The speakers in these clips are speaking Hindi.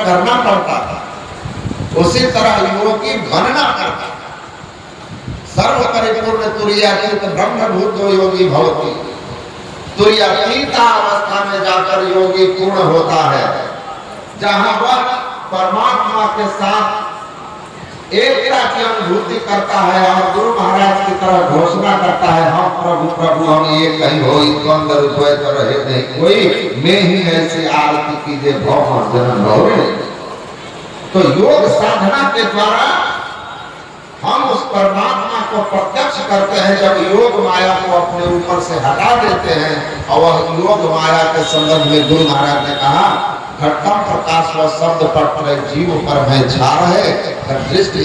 करना पड़ता था, उसी तरह योगी बनना पड़ता। सर्व परिपूर्ण तुरीयातीत ब्रह्मभूत योगी भवति। तुरीयातीत अवस्था में जाकर योगी पूर्ण होता है, जहां वह परमात्मा के साथ एकता की अनुभूति करता है और गुरु महाराज की तरह घोषणा करता है, हम प्रभु प्रभु हम एक कहीं हो, इसको अंदर द्वैत रहे नहीं कोई, मैं ही ऐसी आरती कीजिए भव जन्म भवे। तो योग साधना के द्वारा हम उस परमात्मा को प्रत्यक्ष करते हैं। जब योग माया को अपने ऊपर से हटा देते हैं, और वह योग माया के संबंध में गुरु महाराज ने कहा, घटम प्रकाश व शब्द पर जीव पर है छार है, दृष्टि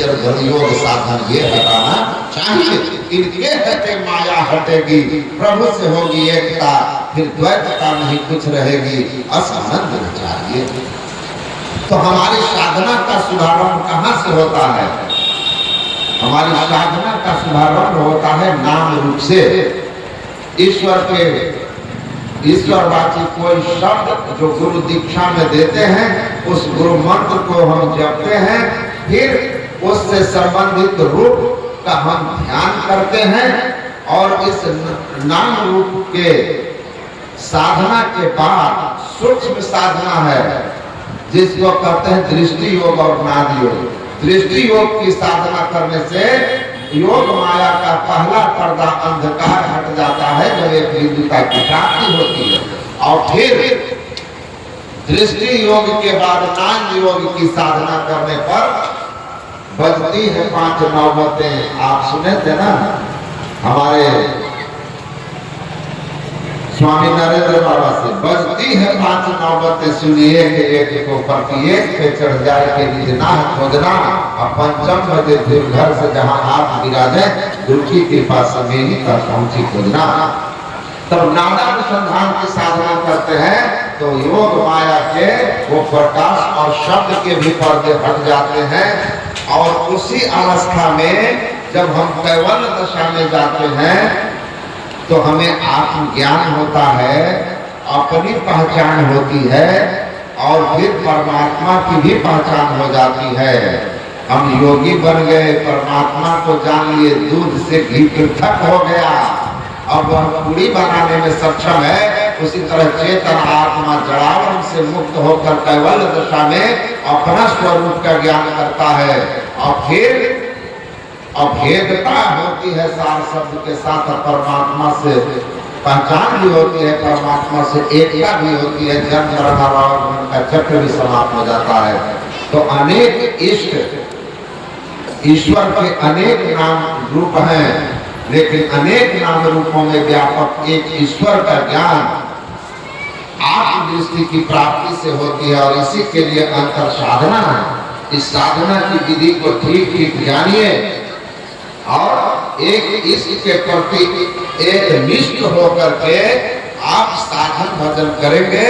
योग साधन ये हटाना चाहिए। इनके हटे माया हटेगी, प्रभु से होगी एकता, फिर द्वैतता नहीं कुछ रहेगी, असंबंध चाहिए। तो हमारी साधना का शुभारंभ कहाँ से होता है? हमारी साधना का शुभारंभ होता है नाम रूप से। ईश्वरवाची कोई शब्द जो गुरु दीक्षा में देते हैं, उस गुरु मंत्र को हम जपते हैं, फिर उससे संबंधित रूप का हम ध्यान करते हैं, और इस नाम रूप के साधना के बाद सूक्ष्म साधना है, जिसको कहते हैं दृष्टि योग और नाद योग। दृष्टि योग की साधना करने से योग माया का पहला पर्दा अंधकार हट जाता है, जब एक विद्युता की प्राप्ति होती है। और फिर दृष्टि योग के बाद नाम योग की साधना करने पर बजती है 5 नौबतें। आप सुने थे ना हमारे स्वामी नरेंद्र बाबा से, बजती है 5 नौबतें सुनिए कि एक को पर एक पे चढ़ जाए के निजना खोजना, और पंचम बजे फिर घर से जहां आप विराजे, गुरु की कृपा से मेरी का पहुंची खोजना। तब नादानुसंधान की साधना करते हैं, तो योग माया के वो प्रकाश और शब्द के भी पर्दे हट जाते हैं, और उसी अवस्था में जब हम कैवल्य दशा में जाते हैं, तो हमें आत्मज्ञान होता है, अपनी पहचान होती है, और फिर परमात्मा की भी पहचान हो जाती है। हम योगी बन गए, परमात्मा को जान लिए, दूध से घी पृथक हो गया, अब वह पूरी बनाने में सक्षम है। उसी तरह चेतन आत्मा जड़ावन से मुक्त होकर कैवल्य दशा में अपना स्वरूप का ज्ञान करता है, और फिर अभेदता होती है सार शब्द के साथ, परमात्मा से पहचान भी होती है, परमात्मा से एकता भी होती है, जन्म मरण का चक्र भी समाप्त हो जाता है। तो अनेक इष्ट ईश्वर के अनेक नाम रूप हैं, लेकिन अनेक नाम रूपों में व्यापक एक ईश्वर का ज्ञान आत्मदृष्टि की प्राप्ति से होती है, और इसी के लिए अंतर साधना है। इस साधना की विधि को ठीक ठीक जानिए, और एक इसके प्रति एक निष्ठ होकर के आप साधन भजन करेंगे।